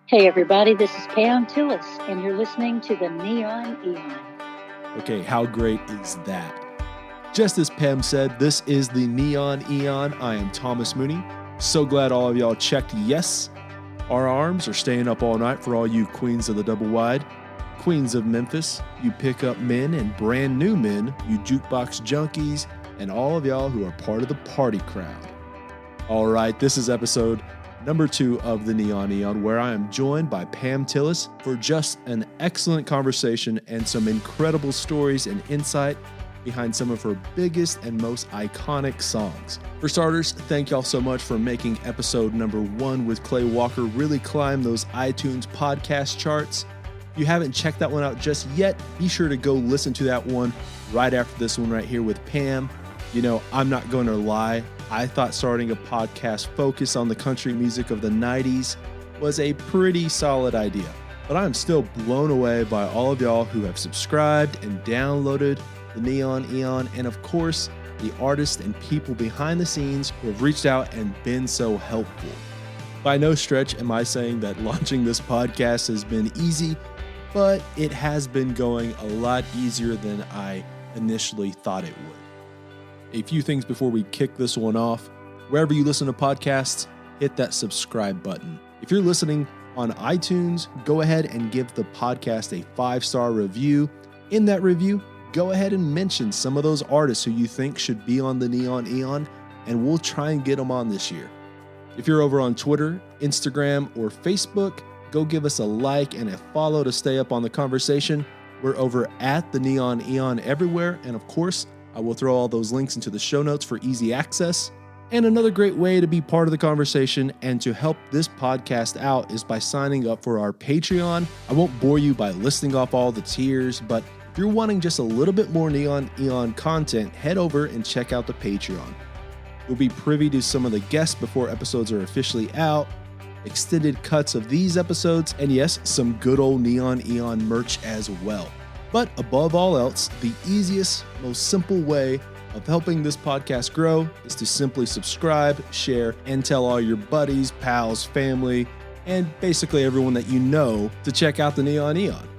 Hey everybody, this is Pam Tillis, and you're listening to the Neon Eon. Okay, how great is that? Just as Pam said, this is the Neon Eon. I am Thomas Mooney. So glad all of y'all checked yes. Our arms are staying up all night for all you queens of the double wide. Queens of Memphis, you pick up men and brand new men, you jukebox junkies, and all of y'all who are part of the party crowd. All right, this is episode number 2 of the Neon Eon, where I am joined by Pam Tillis for just an excellent conversation and some incredible stories and insight behind some of her biggest and most iconic songs. For starters, thank y'all so much for making episode number 1 with Clay Walker really climb those iTunes podcast charts. If you haven't checked that one out just yet, be sure to go listen to that one right after this one right here with Pam. You know, I'm not going to lie. I thought starting a podcast focused on the country music of the 90s was a pretty solid idea, but I'm still blown away by all of y'all who have subscribed and downloaded the Neon Eon, and of course, the artists and people behind the scenes who have reached out and been so helpful. By no stretch am I saying that launching this podcast has been easy, but it has been going a lot easier than I initially thought it would. A few things before we kick this one off. Wherever you listen to podcasts, hit that subscribe button. If you're listening on iTunes, go ahead and give the podcast a 5-star review. In that review, go ahead and mention some of those artists who you think should be on the Neon Eon, and we'll try and get them on this year. If you're over on Twitter, Instagram, or Facebook, go give us a like and a follow to stay up on the conversation. We're over at the Neon Eon everywhere, and of course, I will throw all those links into the show notes for easy access. And another great way to be part of the conversation and to help this podcast out is by signing up for our Patreon. I won't bore you by listing off all the tiers, but if you're wanting just a little bit more Neon Eon content, head over and check out the Patreon. You'll be privy to some of the guests before episodes are officially out, extended cuts of these episodes, and yes, some good old Neon Eon merch as well. But above all else, the easiest, most simple way of helping this podcast grow is to simply subscribe, share, and tell all your buddies, pals, family, and basically everyone that you know to check out the Neon Eon.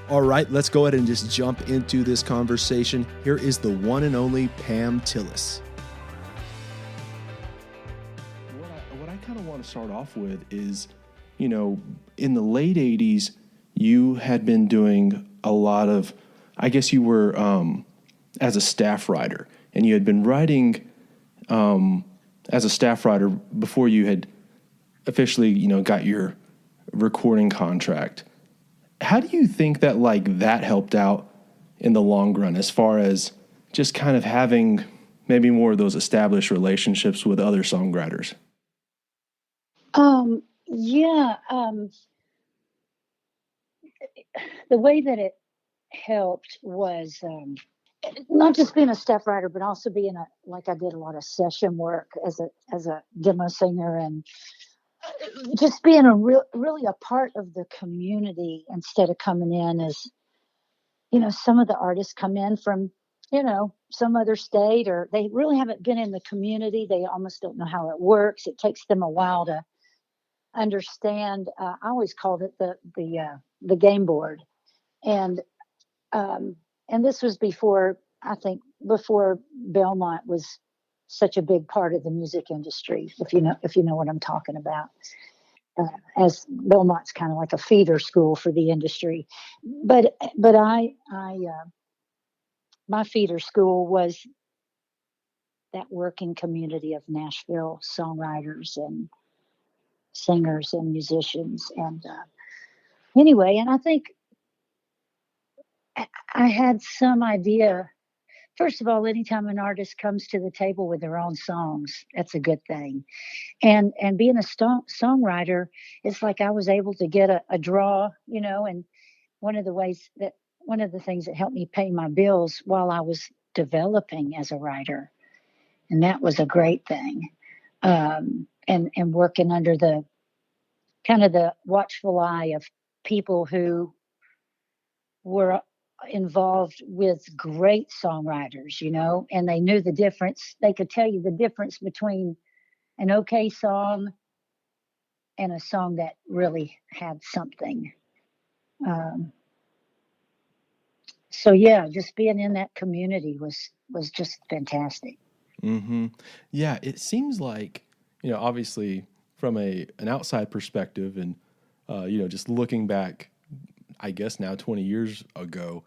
All right, let's go ahead and just jump into this conversation. Here is the one and only Pam Tillis. What I kind of want to start off with is, you know, in the late 80s, you had been doing a lot of, I guess you were as a staff writer, and you had been writing as a staff writer before you had officially, you know, got your recording contract. How do you think that that helped out in the long run as far as just kind of having maybe more of those established relationships with other songwriters? The way that it helped was not just being a staff writer, but also being I did a lot of session work as a demo singer, and just being really a part of the community instead of coming in as, you know, some of the artists come in from, you know, some other state, or they really haven't been in the community. They almost don't know how it works. It takes them a while to understand. I always called it the game board, and this was before Belmont was such a big part of the music industry. If you know what I'm talking about, as Belmont's kind of like a feeder school for the industry, but my feeder school was that working community of Nashville songwriters and singers and musicians, and anyway, and I think I had some idea. First of all, anytime an artist comes to the table with their own songs, that's a good thing. And being a songwriter, it's like I was able to get a draw, you know. And one of the things that helped me pay my bills while I was developing as a writer, and that was a great thing. And working under the kind of the watchful eye of people who were involved with great songwriters, you know, and they knew the difference. They could tell you the difference between an okay song and a song that really had something. Um, so yeah, just being in that community was just fantastic. Mm-hmm. Yeah, it seems like, obviously from an outside perspective and, just looking back, I guess now 20 years ago,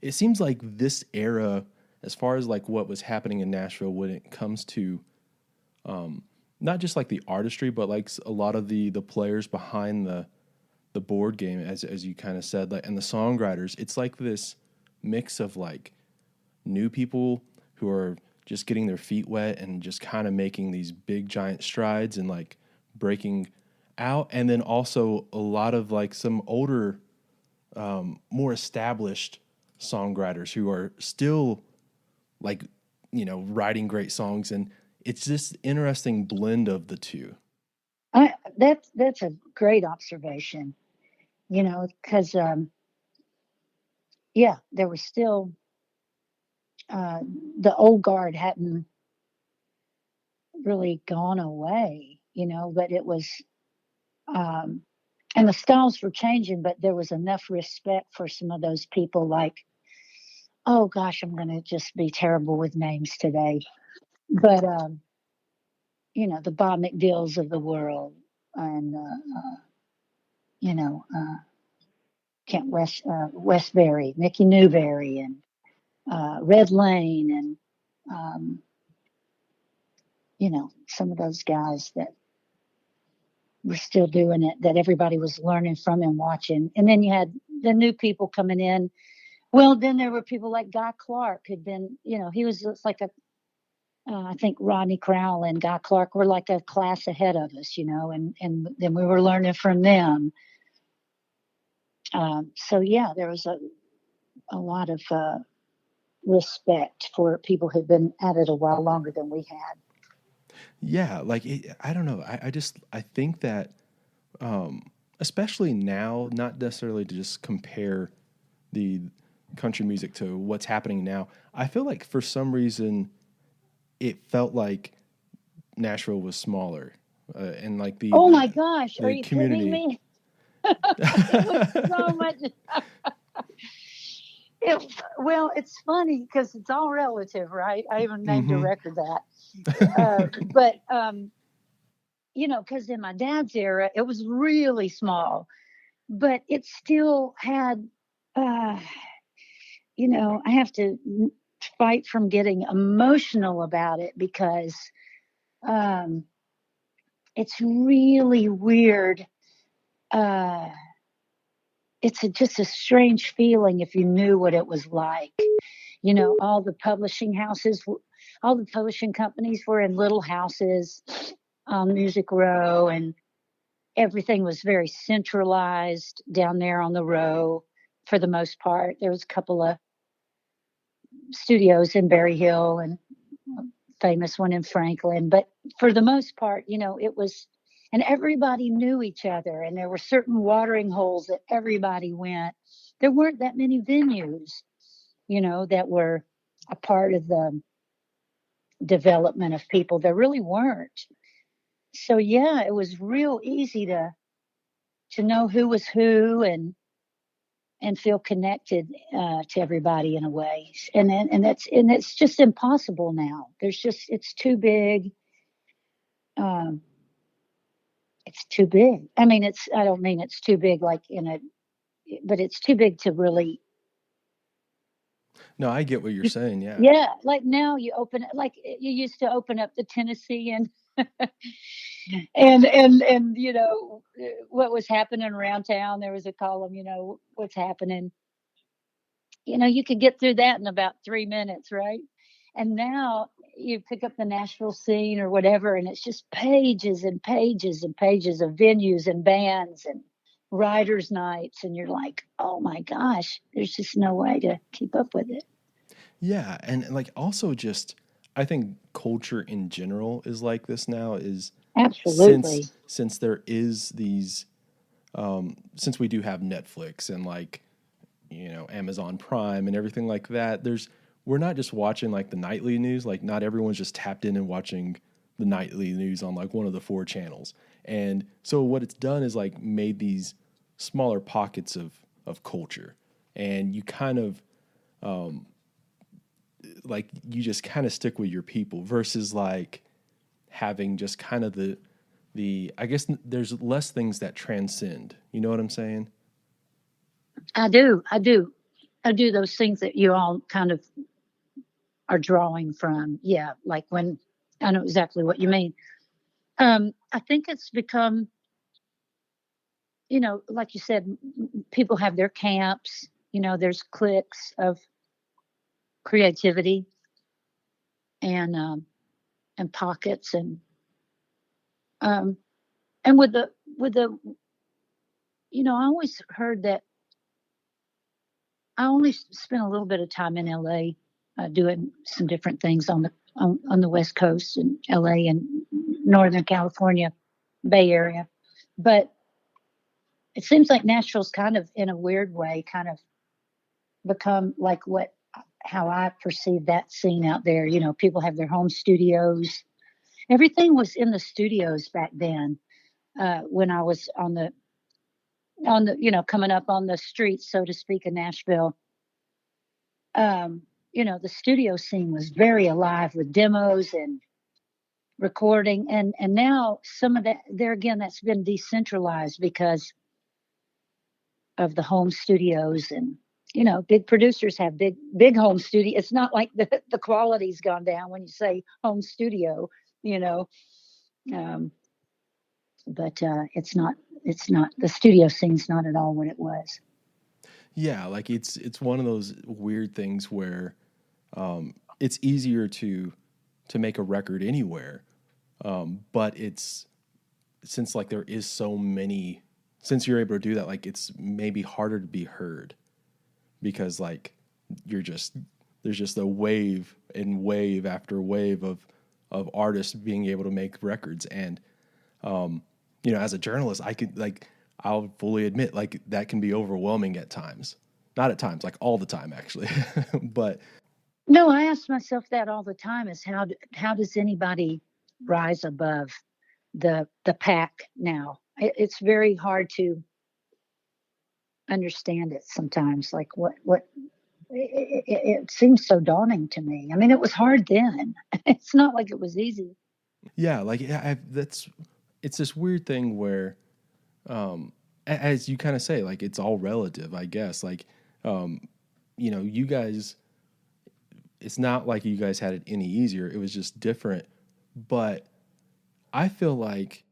it seems like this era, as far as like what was happening in Nashville when it comes to not just like the artistry, but like a lot of the players behind the board game, as you kind of said, like, and the songwriters, it's like this mix of like new people who are just getting their feet wet and just kind of making these big giant strides and like breaking out, and then also a lot of like some older, more established songwriters who are still like, writing great songs, and it's this interesting blend of the two. That's a great observation. Because yeah, there was still uh, the old guard hadn't really gone away, but it was, um, and the styles were changing, but there was enough respect for some of those people. Like, oh gosh, I'm going to just be terrible with names today, but the Bob McDills of the world, and you know, Kent Westbury, Mickey Newberry, and Red Lane, and um, some of those guys that were still doing it, that everybody was learning from and watching. And then you had the new people coming in. Well, then there were people like Guy Clark, who'd been, he was just like I think Rodney Crowell and Guy Clark were like a class ahead of us, and then we were learning from them. So yeah, there was a lot of respect for people who'd been at it a while longer than we had. Yeah, like I don't know. I think that, especially now, not necessarily to just compare the country music to what's happening now. I feel like for some reason it felt like Nashville was smaller, and like Oh my gosh, are the you kidding community. me? It was so much. Well, it's funny because it's all relative, right? I even named a Mm-hmm. record that. But because in my dad's era, it was really small, but it still had, uh, I have to fight from getting emotional about it because um, it's really weird. Uh, it's just a strange feeling if you knew what it was like. All the publishing houses, all the publishing companies were in little houses on Music Row, and everything was very centralized down there on the row for the most part. There was a couple of studios in Berry Hill and a famous one in Franklin, but for the most part, it was, and everybody knew each other, and there were certain watering holes that everybody went. There weren't that many venues, that were a part of the development of people. There really weren't. So yeah, it was real easy to know who was who, and feel connected to everybody in a way. And it's just impossible now. It's too big. Um, it's too big. I mean, I don't mean it's too big like but it's too big to really. No, I get what you're saying. Yeah. Yeah, like now you open it, like you used to open up the Tennessee, and and what was happening around town. There was a column, what's happening. You could get through that in about 3 minutes, right? And now you pick up the Nashville scene or whatever, and it's just pages and pages and pages of venues and bands and writers' nights, and you're like, oh my gosh, there's just no way to keep up with it. Yeah, and like also just I think culture in general is like this now, is since Absolutely. since there is these, since we do have Netflix and like, Amazon Prime and everything like that, we're not just watching like the nightly news. Like not everyone's just tapped in and watching the nightly news on like one of the four channels. And so what it's done is like made these smaller pockets of culture, and you kind of like you just kind of stick with your people versus like having just kind of the I guess there's less things that transcend. You know what I'm saying? I do. I do those things that you all kind of are drawing from. Yeah, like when I know exactly what you mean. I think it's become, like you said, people have their camps. There's cliques of creativity and pockets um, and with the I always heard that I only spent a little bit of time in LA doing some different things on the West Coast in LA and Northern California, Bay Area. But it seems like Nashville's kind of, in a weird way, kind of become like how I perceive that scene out there. People have their home studios. Everything was in the studios back then when I was on the coming up on the streets, so to speak, in Nashville. The studio scene was very alive with demos and recording, and now some of that there again that's been decentralized because of the home studios. And big producers have big home studio. It's not like the quality's gone down when you say home studio, you know um, but it's not the studio scene's not at all what it was. Yeah, like it's one of those weird things where it's easier to make a record anywhere, but it's since like there is so many since you're able to do that, like it's maybe harder to be heard because like you're just there's just a wave and wave after wave of artists being able to make records. And as a journalist, I could like I'll fully admit like that can be overwhelming at times. Not at times, like all the time actually. But No, I ask myself that all the time: is how does anybody rise above the pack now? It's very hard to understand it sometimes. Like what it seems so daunting to me. I mean, it was hard then. It's not like it was easy. yeah, like that's it's this weird thing where as you kind of say, like it's all relative, I guess. Like you guys, it's not like you guys had it any easier. It was just different. But I feel like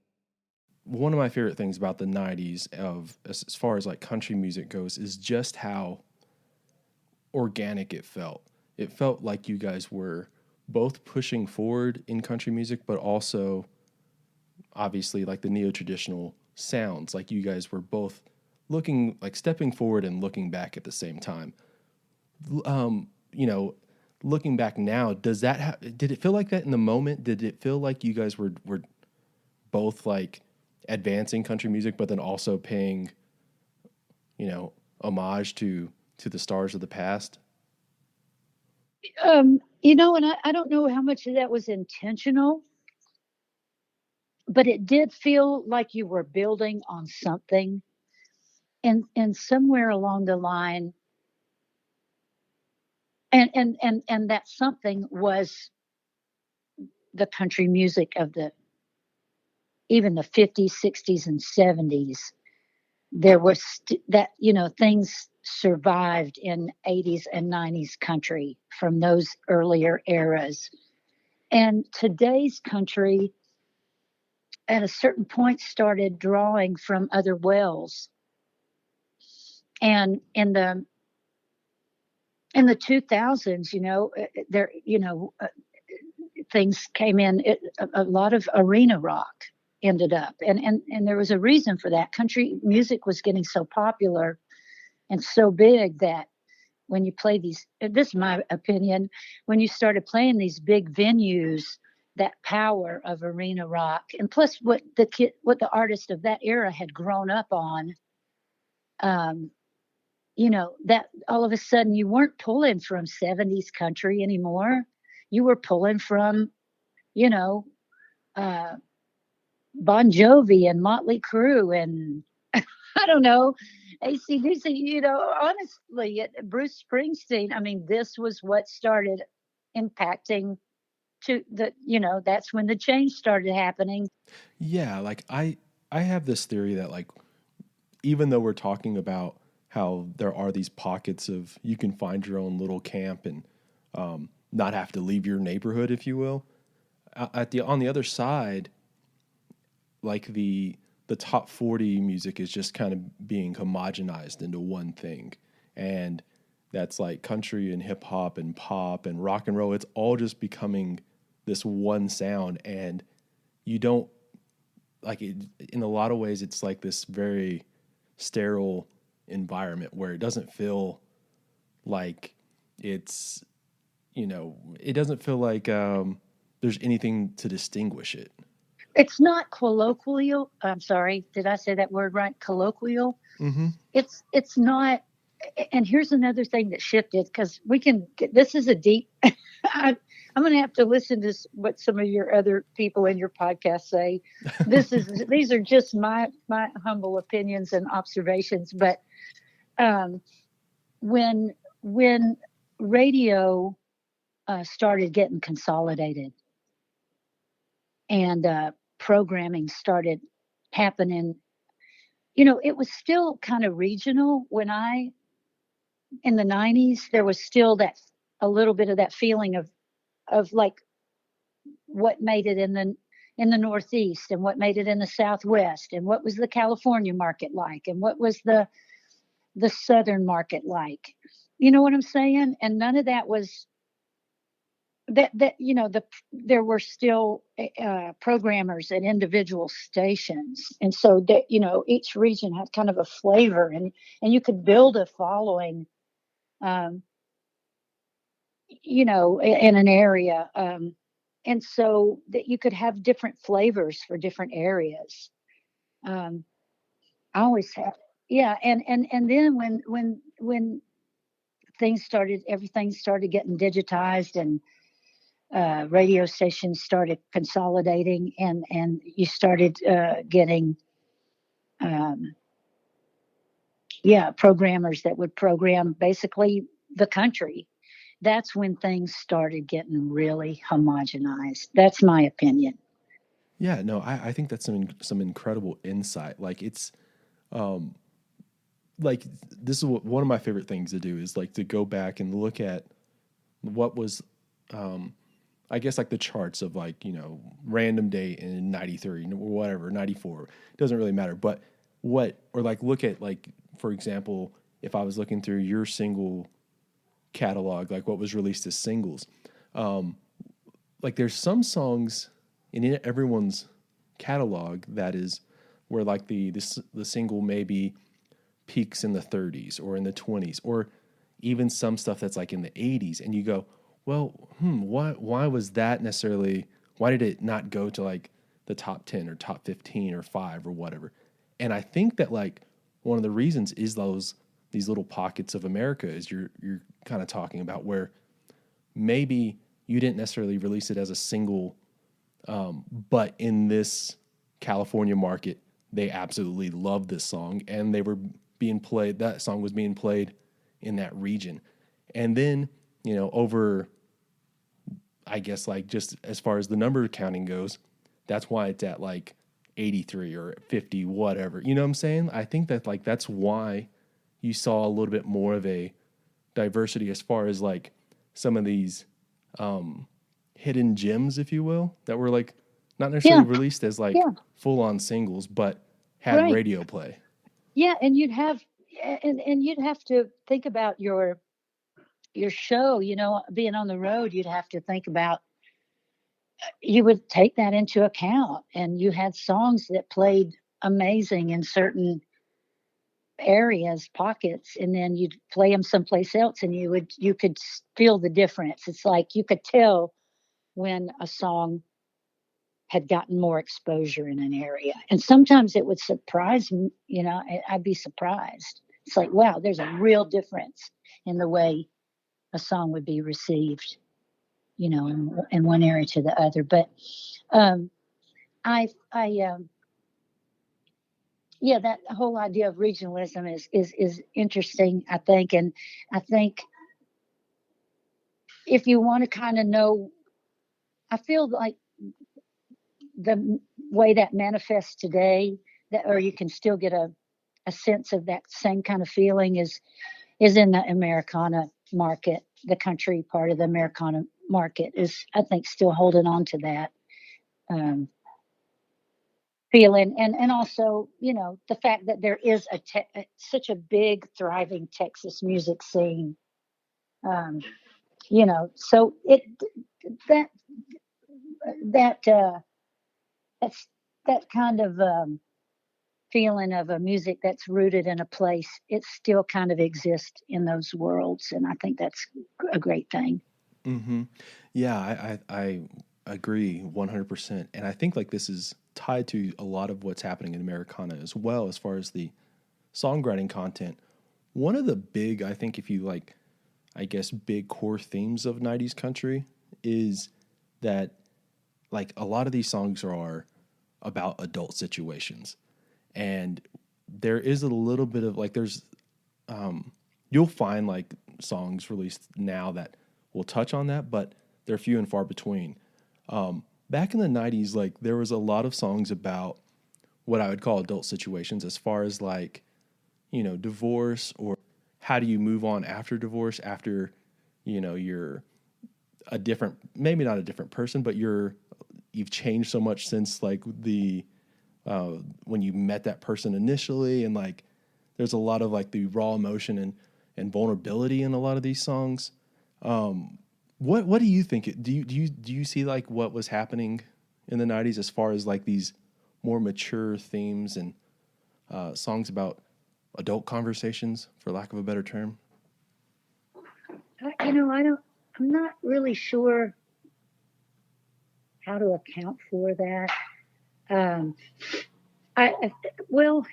one of my favorite things about the 90s of as far as like country music goes is just how organic it felt. It felt like you guys were both pushing forward in country music, but also obviously like the neo-traditional sounds. Like you guys were both looking like stepping forward and looking back at the same time. You know, looking back now, does that did it feel like that in the moment? Did it feel like you guys were both like advancing country music, but then also paying, homage to the stars of the past? And I don't know how much of that was intentional, but it did feel like you were building on something, and somewhere along the line, and that something was the country music of even the 50s, 60s, and 70s. There was that, things survived in 80s and 90s country from those earlier eras. And today's country, at a certain point, started drawing from other wells. And in the 2000s, there, things came in. A lot of arena rock ended up, and there was a reason for that. Country music was getting so popular and so big that when you play this is my opinion, when you started playing these big venues, that power of arena rock, and plus what the artist of that era had grown up on, um, that all of a sudden you weren't pulling from 70s country anymore. You were pulling from, you know, uh, Bon Jovi and Motley Crue and I don't know, AC/DC, honestly, Bruce Springsteen. I mean, this was what started impacting that's when the change started happening. Yeah, like I have this theory that like even though we're talking about how there are these pockets of you can find your own little camp and not have to leave your neighborhood, if you will. At the on the other side, like the top 40 music is just kind of being homogenized into one thing, and that's like country and hip hop and pop and rock and roll. It's all just becoming this one sound, and you don't like it. In a lot of ways, it's like this very sterile environment where it doesn't feel like it's it doesn't feel like there's anything to distinguish it. It's not colloquial. I'm sorry, did I say that word right? Colloquial. Mm-hmm. It's not. And here's another thing that shifted because this is a deep. I'm going to have to listen to what some of your other people in your podcast say. These are just my humble opinions and observations. But um, when radio started getting consolidated and programming started happening, it was still kind of regional. In the 90s, there was still a little bit of that feeling of like what made it in the Northeast and what made it in the Southwest and what was the California market like and what was the Southern market like. You know what I'm saying? And none of that was there were still programmers at individual stations, and so that each region had kind of a flavor, and you could build a following, um, in an area, and so that you could have different flavors for different areas. um, I always have, yeah, and then when everything started getting digitized, and radio stations started consolidating, and you started getting um, programmers that would program basically the country. That's when things started getting really homogenized. That's my opinion. Yeah, no, I think that's some incredible insight. Like it's um, like this is one of my favorite things to do is like to go back and look at what was um, I guess like the charts of like random date in 93 or whatever 94, it doesn't really matter, but or like look at like for example if I was looking through your single catalog, like what was released as singles, um, like there's some songs in everyone's catalog that is where like the single maybe peaks in the 30s or in the 20s or even some stuff that's like in the 80s, and you go, well, why was that necessarily, why did it not go to like the top 10 or top 15 or 5 or whatever? And I think that like one of the reasons is these little pockets of America, is you're kind of talking about, where maybe you didn't necessarily release it as a single, but in this California market, they absolutely loved this song, and they were being played. That song was being played in that region, and then over, I guess like just as far as the number counting goes, that's why it's at like 83 or 50, whatever. You know what I'm saying? I think that like that's why you saw a little bit more of a diversity as far as like some of these hidden gems, if you will, that were like not necessarily Yeah, released as like yeah, full on singles, but had right. radio play. Yeah, and you'd have to think about your show. Being on the road, you'd have to think about, you would take that into account, and you had songs that played amazing in certain areas, pockets, and then you'd play them someplace else, and you could feel the difference. It's like you could tell when a song had gotten more exposure in an area, and sometimes it would surprise me. I'd be surprised. It's like, wow, there's a real difference in the way a song would be received, in one area to the other. But um, I yeah, that whole idea of regionalism is interesting, I think, and I think if you want to kind of know, I feel like the way that manifests today, that or you can still get a sense of that same kind of feeling is in the Americana market. The country part of the Americana market is, I think, still holding on to that um, feeling, and also, the fact that there is such a big, thriving Texas music scene. Um, so that that that's that kind of feeling of a music that's rooted in a place. It still kind of exists in those worlds, and I think that's a great thing. Mm-hmm. Yeah, I agree 100%. And I think like this is tied to a lot of what's happening in Americana as well, as far as the songwriting content. One of the big, I think, if you like, I guess, big core themes of 90s country is that like a lot of these songs are about adult situations. And there is a little bit of like, you'll find like songs released now that will touch on that, but they're few and far between. Back in the 90s, like there was a lot of songs about what I would call adult situations, as far as like, divorce, or how do you move on after divorce, after, you're a different, maybe not a different person, but you've changed so much since like when you met that person initially. And like, there's a lot of like the raw emotion and vulnerability in a lot of these songs. What do you think? Do you see like what was happening in the 90s as far as like these more mature themes and songs about adult conversations, for lack of a better term? I'm not really sure how to account for that. Um, well,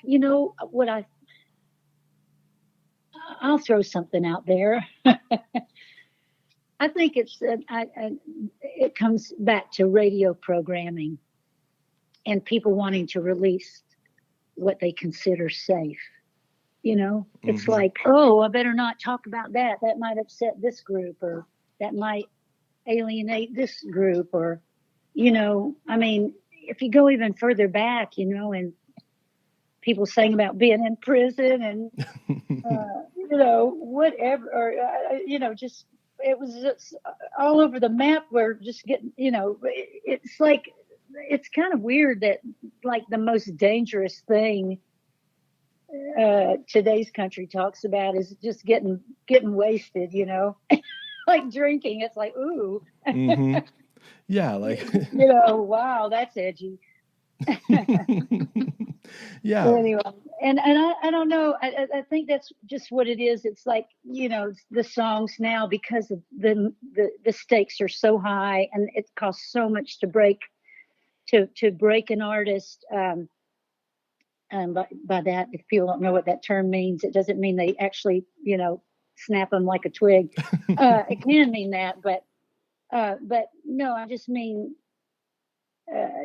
I'll throw something out there. I think it comes back to radio programming and people wanting to release what they consider safe. It's Mm-hmm. like, oh, I better not talk about that. That might upset this group, or that might alienate this group, or, I mean, if you go even further back, and people saying about being in prison and, whatever, or, just, it was just all over the map. We're just getting, it's like, it's kind of weird that like the most dangerous thing today's country talks about is just getting wasted, like drinking. It's like, ooh, Mm-hmm. Yeah, like wow, that's edgy. yeah. Anyway, and I don't know. I think that's just what it is. It's like, the songs now, because of the stakes are so high, and it costs so much to break an artist. And by that, if people don't know what that term means, it doesn't mean they actually, snap them like a twig. It can mean that, but no, I just mean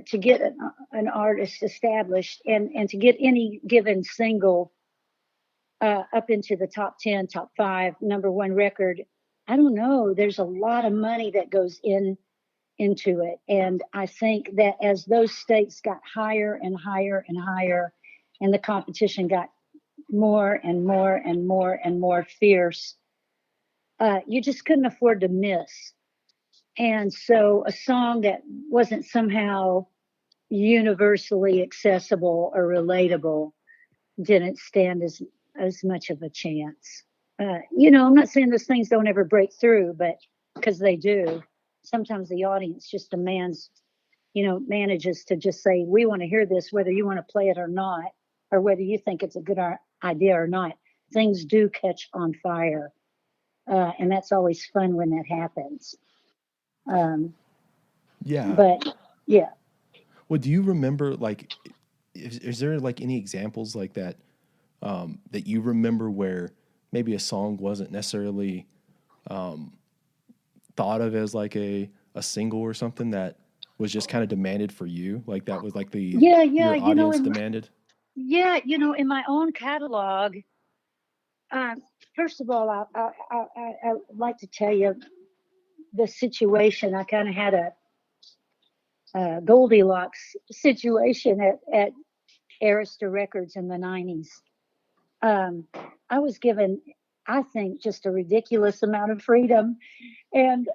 to get an artist established, and to get any given single up into the top 10, top 5, number 1 record. I don't know. There's a lot of money that goes into it, and I think that as those stakes got higher and higher and higher, and the competition got more and more and more and more fierce, you just couldn't afford to miss. And so a song that wasn't somehow universally accessible or relatable didn't stand as much of a chance. I'm not saying those things don't ever break through, but because they do, sometimes the audience just manages to just say, we want to hear this, whether you want to play it or not, or whether you think it's a good idea or not. Things do catch on fire. And that's always fun when that happens. Um, Yeah. but yeah, Well, do you remember like is there like any examples like that that you remember where maybe a song wasn't necessarily thought of as like a single or something that was just kind of demanded for you? Like that was like Yeah, your audience demanded? in my own catalog. First of all, I'd like to tell you the situation. I kind of had a Goldilocks situation at Arista Records in the 90s. I was given, I think, just a ridiculous amount of freedom, and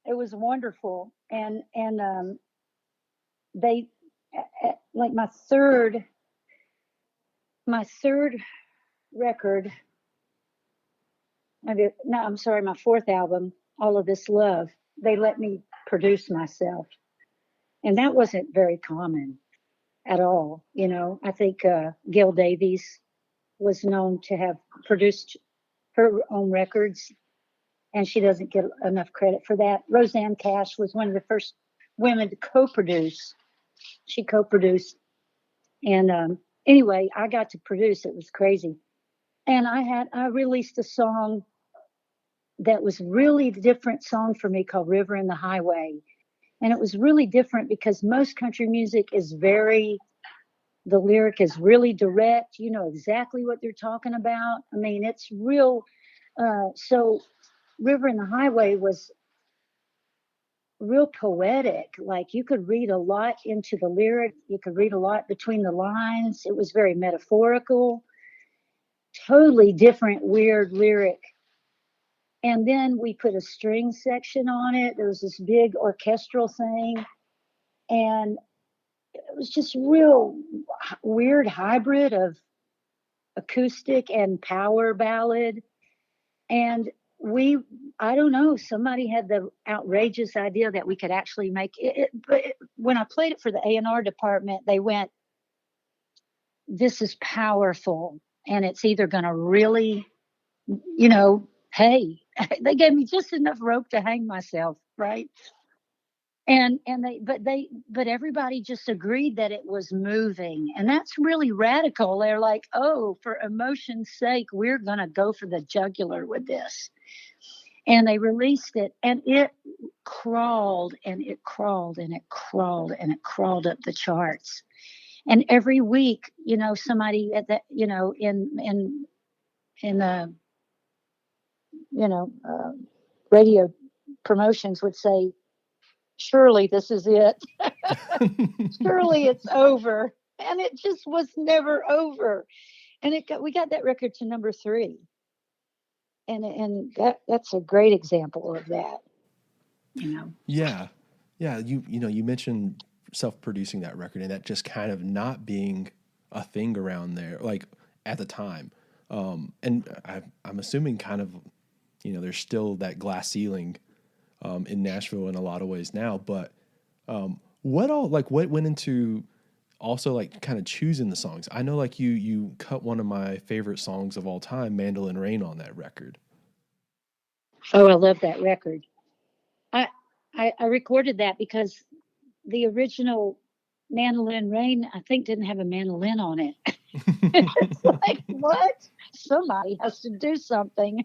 it was wonderful. And they, like my third record. No, I'm sorry, my fourth album, All of This Love. They let me produce myself, and that wasn't very common at all. I think Gail Davies was known to have produced her own records, and she doesn't get enough credit for that. Rosanne Cash was one of the first women to co-produce. She co-produced, and anyway, I got to produce. It was crazy, and I released a song that was really a different song for me called River and the Highway. And it was really different because most country music is the lyric is really direct. You know exactly what they're talking about. I mean, it's real. So River and the Highway was real poetic. Like you could read a lot into the lyric. You could read a lot between the lines. It was very metaphorical, totally different, weird lyric. And then we put a string section on it. There was this big orchestral thing. And it was just real weird hybrid of acoustic and power ballad. And I don't know, somebody had the outrageous idea that we could actually make it. But when I played it for the A&R department, they went, this is powerful. And it's either going to really, hey, they gave me just enough rope to hang myself, right? And but everybody just agreed that it was moving, and that's really radical. They're like, oh, for emotion's sake, we're gonna go for the jugular with this. And they released it, and it crawled and it crawled and it crawled and it crawled up the charts. And every week, somebody at that, in the radio promotions would say, surely this is it. Surely it's over. And it just was never over. And we got that record to number 3. And that's a great example of that. Yeah. Yeah. You mentioned self-producing that record and that just kind of not being a thing around there, like at the time. And I'm assuming kind of, there's still that glass ceiling in Nashville in a lot of ways now, but what went into also like kind of choosing the songs? I know like you cut one of my favorite songs of all time, Mandolin Rain, on that record. Oh, I love that record. I recorded that because the original Mandolin Rain, I think, didn't have a mandolin on it. It's like, what? Somebody has to do something.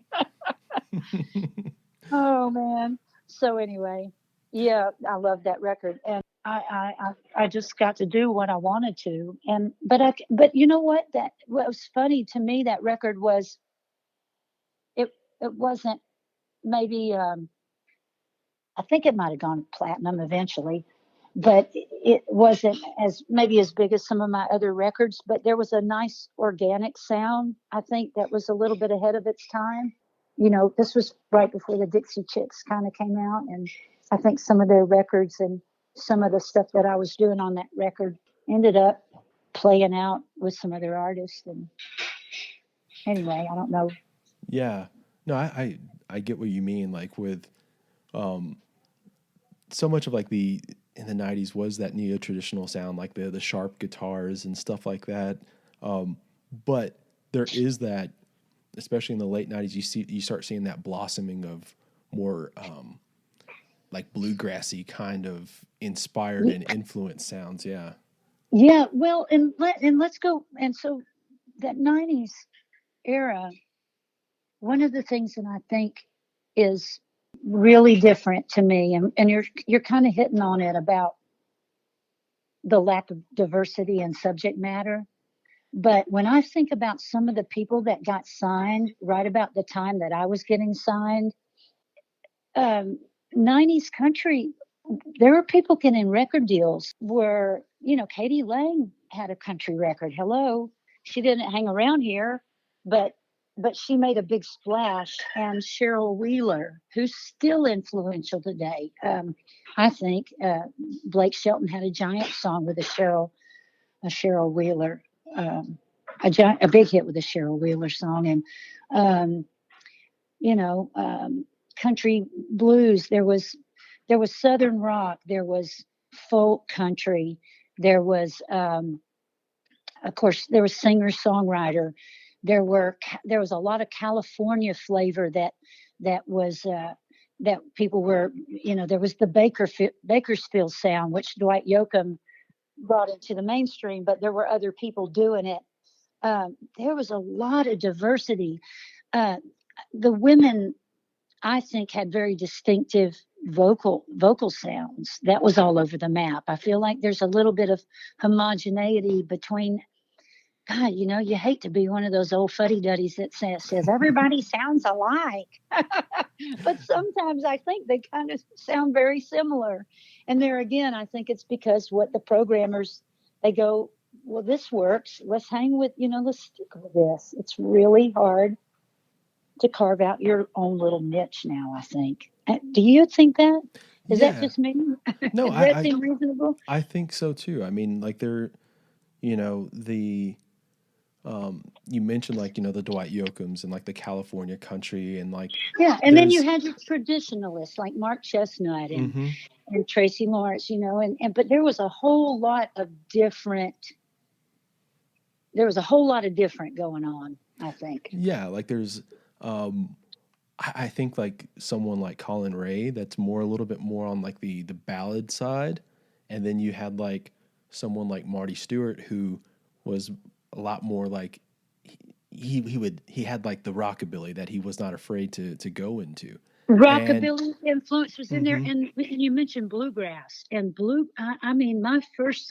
Oh man. So anyway, yeah, I love that record, and I just got to do what I wanted to, and but you know what what was funny to me, that record was it wasn't maybe I think it might have gone platinum eventually, but it wasn't as big as some of my other records, but there was a nice organic sound. I think that was a little bit ahead of its time. This was right before the Dixie Chicks kind of came out, and I think some of their records and some of the stuff that I was doing on that record ended up playing out with some other artists. And anyway, I don't know. Yeah. No, I get what you mean. Like with so much of like in the 90s was that neo-traditional sound, like the sharp guitars and stuff like that. But there is that, especially in the late 90s, you start seeing that blossoming of more like bluegrassy kind of inspired and influenced sounds. Yeah. Yeah. Well, and let's go. And so that 90s era, one of the things that I think is really different to me. And you're kind of hitting on it about the lack of diversity in subject matter. But when I think about some of the people that got signed right about the time that I was getting signed, um, 90s country, there were people getting record deals where, Katie Lang had a country record. Hello. She didn't hang around here, but she made a big splash. And Cheryl Wheeler, who's still influential today. I think Blake Shelton had a giant song with a Cheryl Wheeler, a big hit with a Cheryl Wheeler song. And um, you know, country blues. There was southern rock. There was folk country. There was, of course, there was singer songwriter. There was a lot of California flavor that was that people were. There was the Bakersfield sound, which Dwight Yoakam brought into the mainstream, but there were other people doing it. There was a lot of diversity. Uh, the women, I think, had very distinctive vocal sounds. That was all over the map. I feel like there's a little bit of homogeneity between. God, you hate to be one of those old fuddy-duddies that says everybody sounds alike. But sometimes I think they kind of sound very similar. And there again, I think it's because what the programmers, they go, well, this works. Let's hang with, let's stick with this. It's really hard to carve out your own little niche now, I think. Do you think that? Is that just me? No, Does that seem reasonable? I think so too. I mean, like the you mentioned like, the Dwight Yoakams and like the California country and like yeah, and then you had your traditionalists like Mark Chestnut and mm-hmm. and Tracy Lawrence, and but there was a whole lot of different. There was a whole lot of different going on, I think. Yeah, like there's I think like someone like Colin Ray that's more a little bit more on like the ballad side, and then you had like someone like Marty Stewart who was a lot more like he had like the rockabilly that he was not afraid to go into. Rockabilly influence was in there, mm-hmm. and you mentioned bluegrass and blue. I mean, my first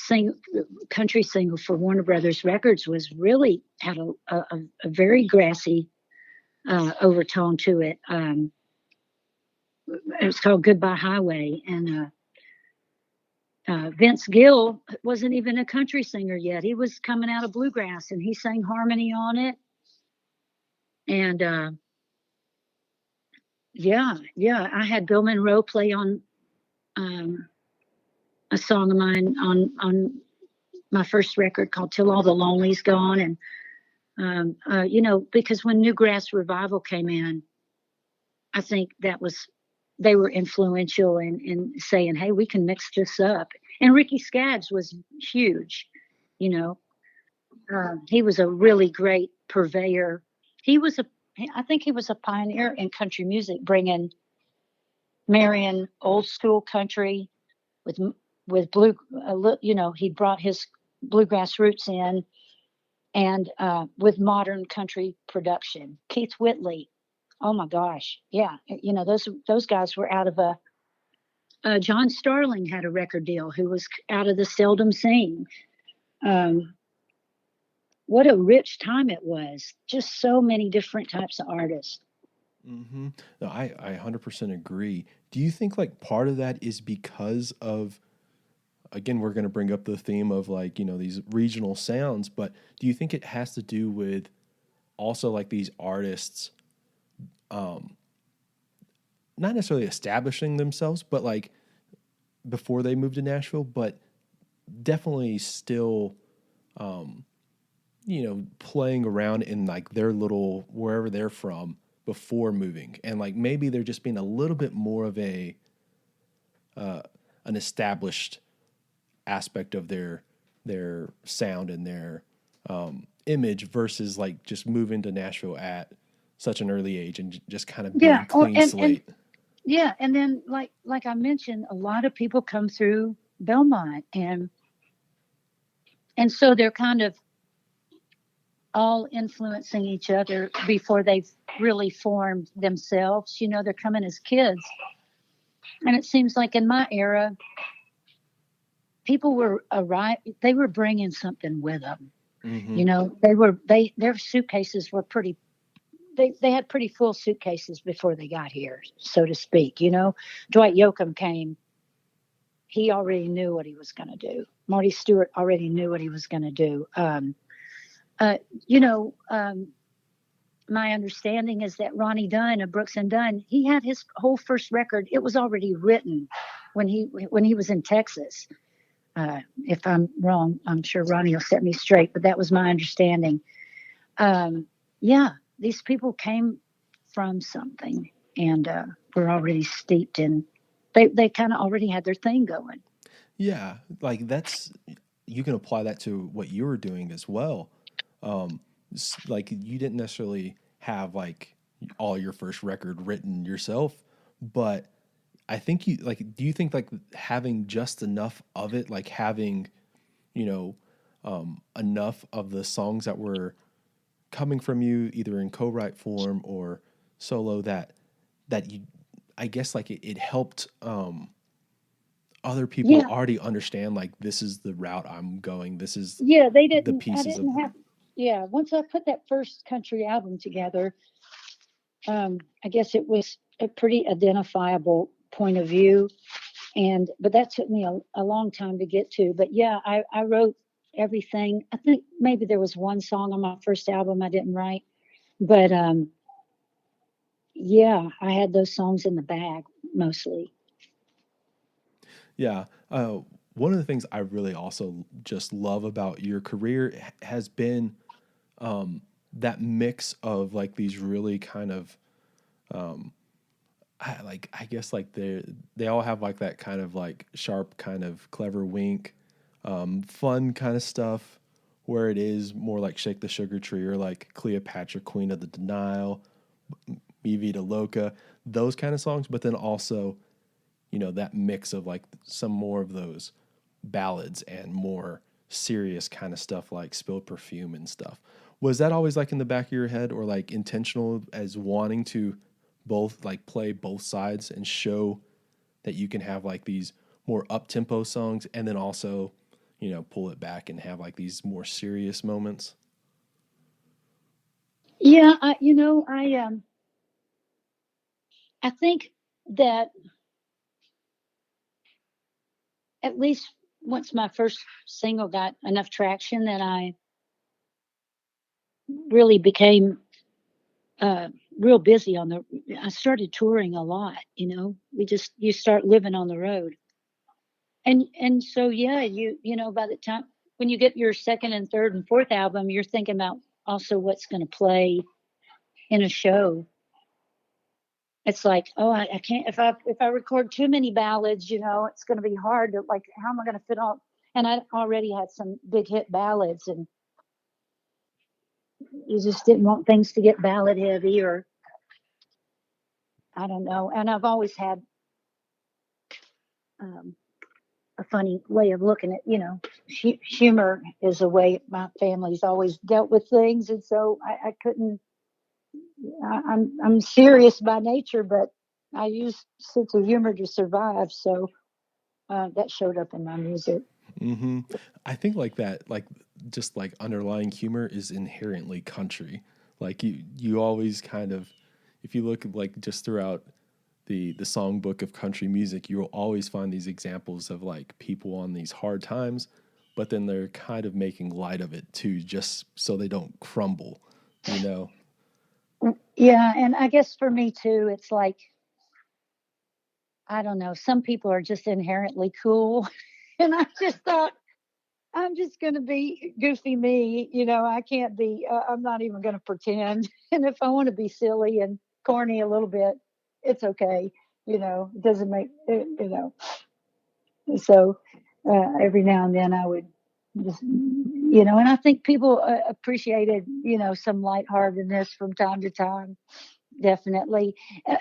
sing country single for Warner Brothers Records was really had a very grassy overtone to it. It was called Goodbye Highway, and Vince Gill wasn't even a country singer yet. He was coming out of bluegrass, and he sang harmony on it. And yeah, I had Bill Monroe play on a song of mine on my first record called Till All the Lonely's Gone. And because when Newgrass Revival came in, I think they were influential in saying, hey, we can mix this up. And Ricky Skaggs was huge. He was a really great purveyor. I think he was a pioneer in country music, marrying old school country with blue. He brought his bluegrass roots in, and with modern country production. Keith Whitley, oh my gosh, yeah, those guys were out of John Starling had a record deal, who was out of the Seldom scene. What a rich time it was. Just so many different types of artists. Mm-hmm. No, I 100% agree. Do you think like part of that is because of, again, we're going to bring up the theme of like, these regional sounds, but do you think it has to do with also like these artists, not necessarily establishing themselves, but like before they moved to Nashville, but definitely still, playing around in like their little, wherever they're from before moving. And like, maybe they're just being a little bit more of an established aspect of their sound and their image versus like just moving to Nashville at such an early age and just kind of being clean slate. And then like I mentioned, a lot of people come through Belmont, and so they're kind of all influencing each other before they've really formed themselves. They're coming as kids. And it seems like in my era, people were they were bringing something with them. Their suitcases were pretty, they had pretty full suitcases before they got here, so to speak. Dwight Yoakam came, he already knew what he was going to do. Marty Stewart already knew what he was going to do. Uh, you know, um, my understanding is that Ronnie Dunn of Brooks and Dunn, he had his whole first record. It was already written when he was in Texas. If I'm wrong, I'm sure Ronnie will set me straight, but that was my understanding. Yeah, these people came from something and were already steeped in. They kind of already had their thing going. Yeah, like that's you can apply that to what you were doing as well. Like you didn't necessarily have like all your first record written yourself, but I think you like. Do you think like having just enough of it, like having, you know, enough of the songs that were coming from you, either in co-write form or solo, that you, I guess like it helped other people Yeah, already understand like this is the route I'm going. This is yeah. They the didn't. I pieces of. didn't have. Yeah, once I put that first country album together, I guess it was a pretty identifiable point of view, but that took me a long time to get to. But yeah, I wrote everything. I think maybe there was one song on my first album I didn't write, but yeah, I had those songs in the bag mostly. Yeah. One of the things I really also just love about your career has been that mix of like these really kind of I guess like they all have like that kind of like sharp kind of clever wink, fun kind of stuff where it is more like Shake the Sugar Tree or like Cleopatra Queen of the Denial, Mi Vida Loca, those kind of songs, but then also, that mix of like some more of those ballads and more serious kind of stuff like Spilled Perfume and stuff. Was that always like in the back of your head or like intentional as wanting to both like play both sides and show that you can have like these more up tempo songs and then also, pull it back and have like these more serious moments? Yeah, I think that at least once my first single got enough traction that I really became uh, real busy I started touring a lot. You start living on the road. And so, yeah, by the time when you get your second and third and fourth album, you're thinking about also what's going to play in a show. It's like, oh, I can't, if I record too many ballads, it's going to be hard to, like, how am I going to fit all? And I already had some big hit ballads, and you just didn't want things to get ballad heavy, or I don't know. And I've always had um, a funny way of looking at, humor is a way my family's always dealt with things. And so I couldn't, I'm serious by nature, but I use sense of humor to survive. So that showed up in my music. Hmm. I think like that, like just like underlying humor is inherently country. Like you always kind of, if you look like just throughout the songbook of country music, you will always find these examples of like people on these hard times, but then they're kind of making light of it too, just so they don't crumble, you know? Yeah. And I guess for me too, it's like, I don't know, some people are just inherently cool. And I just thought, I'm just going to be goofy me. I can't be, I'm not even going to pretend. And if I want to be silly and corny a little bit, it's okay. It doesn't make, so every now and then I would just, and I think people appreciated, some lightheartedness from time to time. Definitely.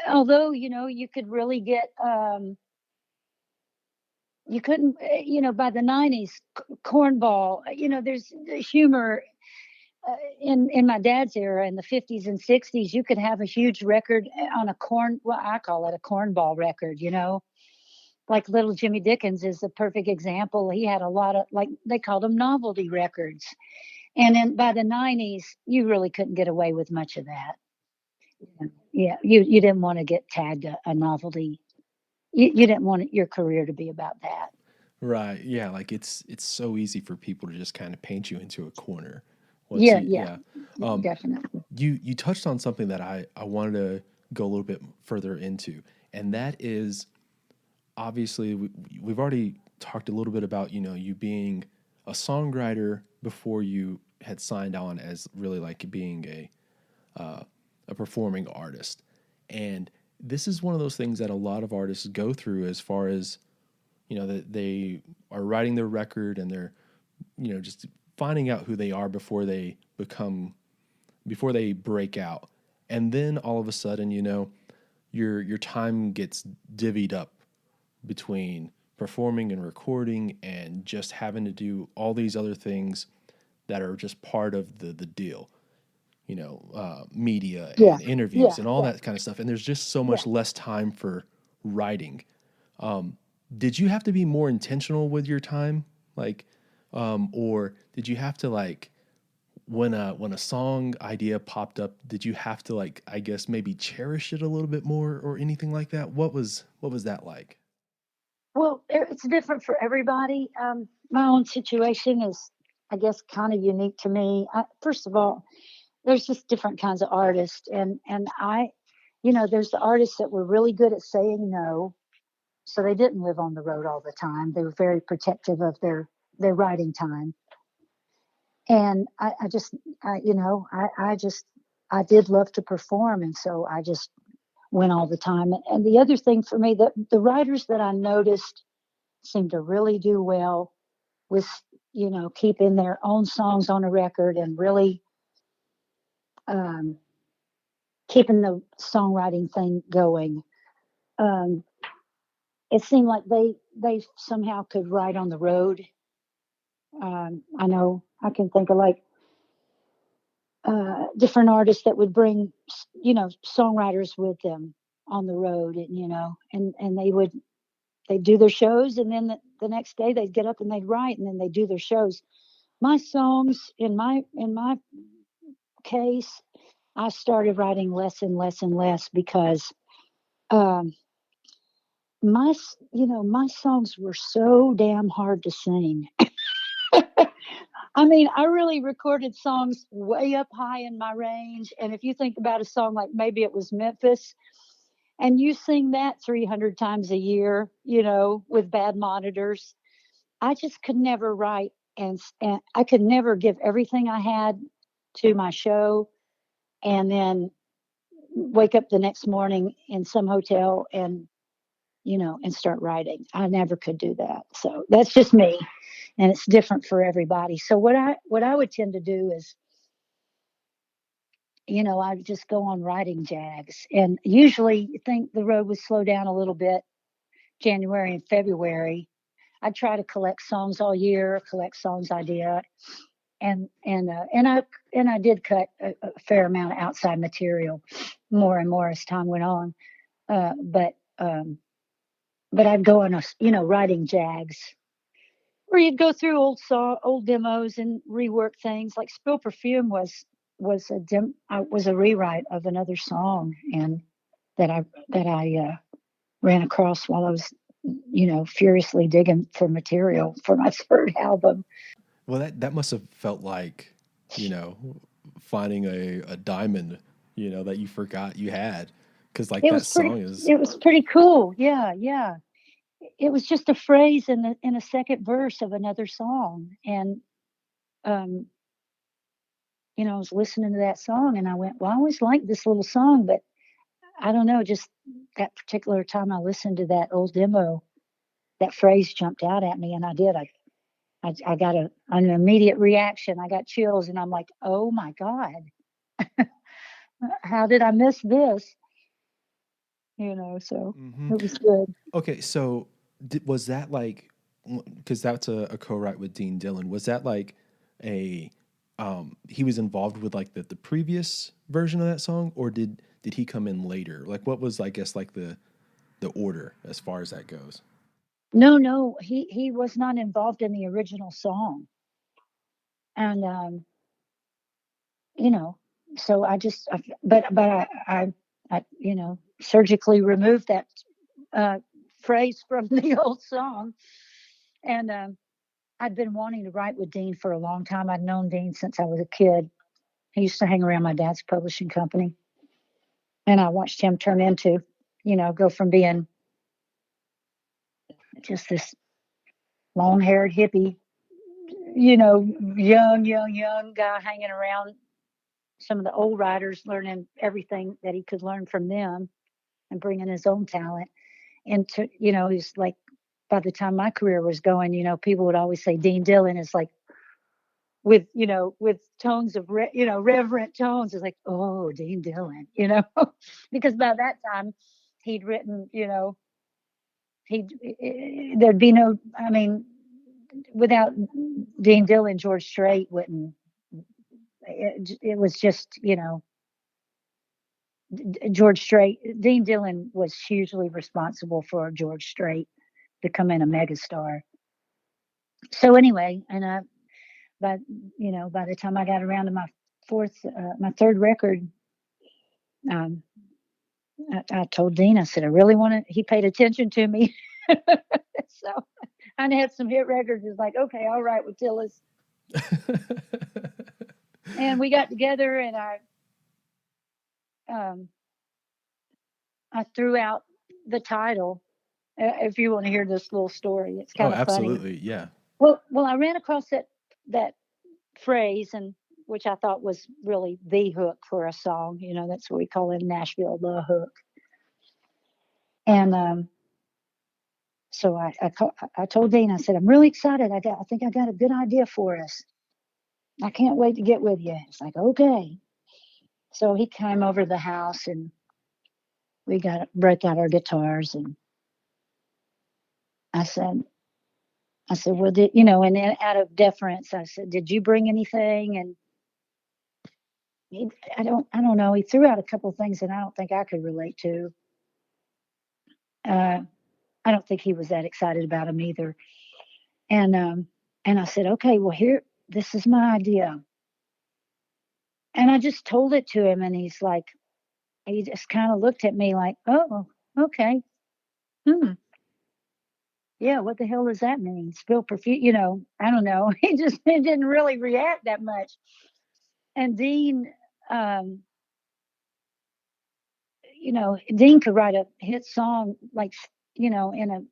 Although, you could really get, you couldn't, by the 90s, cornball, there's humor in my dad's era in the 50s and 60s, you could have a huge record on a well, I call it a cornball record, like Little Jimmy Dickens is a perfect example. He had a lot of, like, they called them novelty records. And then by the 90s, you really couldn't get away with much of that. Yeah, you didn't want to get tagged a novelty. You didn't want your career to be about that. Right. Yeah. Like it's so easy for people to just kind of paint you into a corner. Once Yeah, you, yeah, yeah. Um, definitely. you touched on something that I wanted to go a little bit further into, and that is obviously we've already talked a little bit about you being a songwriter before you had signed on as really like being a performing artist, and this is one of those things that a lot of artists go through as far as that they are writing their record and they're just finding out who they are before they break out, and then all of a sudden your time gets divvied up between performing and recording and just having to do all these other things that are just part of the deal, media Yeah, and interviews yeah, and all yeah, that kind of stuff, and there's just so yeah. much less time for writing. Did you have to be more intentional with your time, like, or did you have to like when a song idea popped up, did you have to like I guess maybe cherish it a little bit more or anything like that? What was that like? Well, it's different for everybody. My own situation is, I guess, kind of unique to me. First of all, there's just different kinds of artists, and there's the artists that were really good at saying no, so they didn't live on the road all the time. They were very protective of their writing time, and I just, I just, I did love to perform, and so I just went all the time. And the other thing for me, the writers that I noticed seem to really do well with keeping their own songs on a record and really um, keeping the songwriting thing going. Um, it seemed like they somehow could write on the road. I know I can think of like different artists that would bring songwriters with them on the road, and and they'd do their shows, and then the next day they'd get up and they'd write, and then they'd do their shows. My songs, in my case, I started writing less and less and less because um, my songs were so damn hard to sing. I mean, I really recorded songs way up high in my range, and if you think about a song like maybe it was Memphis, and you sing that 300 times a year, with bad monitors, I just could never write, and I could never give everything I had to my show and then wake up the next morning in some hotel and start writing. I never could do that. So that's just me, and it's different for everybody. So what I would tend to do is, I'd just go on writing jags, and usually you think the road would slow down a little bit January and February. I try to collect songs all year, collect songs idea, and I did cut a fair amount of outside material, more and more as time went on. Uh, but um, but I'd go on writing jags, where you'd go through old demos and rework things. Like Spill Perfume was a rewrite of another song, and that I ran across while I was furiously digging for material for my third album. Well, that must have felt like, you know, finding a diamond, that you forgot you had, because like It that was pretty. song is. It was pretty cool. Yeah, yeah. It was just a phrase in a second verse of another song, and um, I was listening to that song, and I went, "Well, I always liked this little song, but I don't know, just that particular time I listened to that old demo, that phrase jumped out at me, and I did. I got an immediate reaction. I got chills, and I'm like, "Oh my God, how did I miss this?" So Hmm. it was good. Okay, so was that like, because that's a co-write with Dean Dillon? Was that like a he was involved with like the previous version of that song, or did he come in later? Like, what was, I guess, like the order as far as that goes? No, he was not involved in the original song, and you know, so I surgically removed that uh, phrase from the old song, and I'd been wanting to write with Dean for a long time. I'd known Dean since I was a kid. He used to hang around my dad's publishing company, and I watched him turn into, go from being just this long-haired hippie, young guy hanging around some of the old writers, learning everything that he could learn from them and bringing his own talent into, he's like, by the time my career was going, people would always say Dean Dillon is like, with tones of, reverent tones. It's like, oh, Dean Dillon, because by that time he'd written, there'd be no, I mean, without Dean Dillon, George Strait wouldn't, it was just, George Strait, Dean Dillon was hugely responsible for George Strait becoming a megastar. So anyway, and by by the time I got around to my third record, um, I told Dean, I said, I really want to. He paid attention to me, so I had some hit records. It's like, okay, all right, with Tillis, and we got together, and um, I threw out the title. If you want to hear this little story, it's kind of funny. Absolutely, yeah. Well, I ran across that phrase, and which I thought was really the hook for a song. That's what we call in Nashville, the hook. And so I told Dean, I said, I'm really excited. I think I got a good idea for us. I can't wait to get with you. It's like, okay. So he came over to the house, and we broke out our guitars, and I said, well, and then out of deference, I said, did you bring anything? And I don't know. He threw out a couple of things that I don't think I could relate to. I don't think he was that excited about them either. And I said, okay, well, this is my idea. And I just told it to him, and he just kind of looked at me like, oh, okay. Yeah, what the hell does that mean? Spill perfume, I don't know. He didn't really react that much. And Dean, Dean could write a hit song like, in a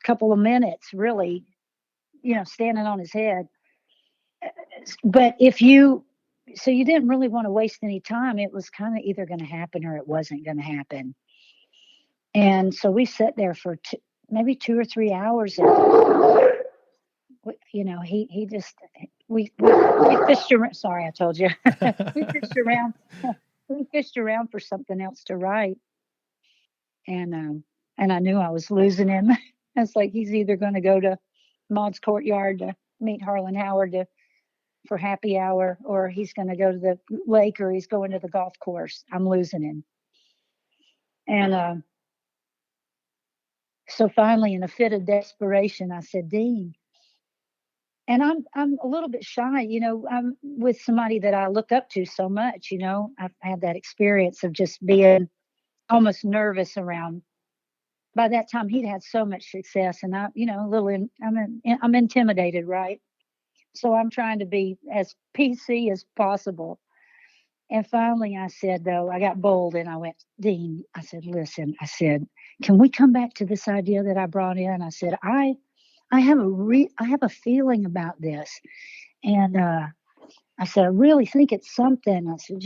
couple of minutes, really, standing on his head. But so you didn't really want to waste any time. It was kind of either going to happen or it wasn't going to happen. And so we sat there for maybe 2 or 3 hours. And, he just, we fished around. Sorry, I told you. We fished around. We fished around for something else to write. And I knew I was losing him. It's like he's either going to go to Maud's Courtyard to meet Harlan Howard for happy hour, or he's going to go to the lake, or he's going to the golf course. I'm losing him. And so finally, in a fit of desperation, I said, Dean, and I'm a little bit shy, I'm with somebody that I look up to so much, I've had that experience of just being almost nervous around. By that time, he'd had so much success, and I'm intimidated, right? So I'm trying to be as PC as possible. And finally, I said, though, I got bold, and I went, Dean, I said, listen, I said, can we come back to this idea that I brought in? I said, I have a feeling about this. And I said, I really think it's something. I said,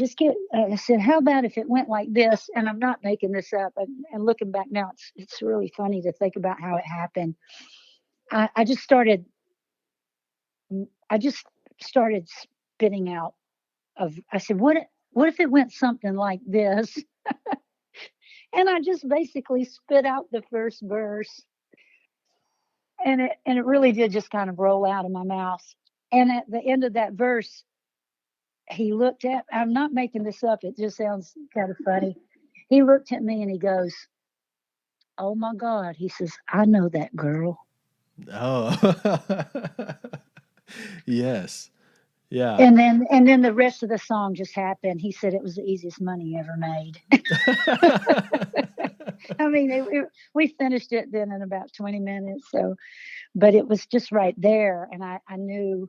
I said, how about if it went like this? And I'm not making this up. And looking back now, it's really funny to think about how it happened. I just started spitting out I said, what if it went something like this? And I just basically spit out the first verse. And it really did just kind of roll out of my mouth. And at the end of that verse, he looked at, I'm not making this up, it just sounds kind of funny. He looked at me and he goes, "Oh my God." He says, "I know that girl." Oh. Yes. Yeah. And then the rest of the song just happened. He said it was the easiest money he ever made. I mean, we finished it then in about 20 minutes. So, but it was just right there. And I knew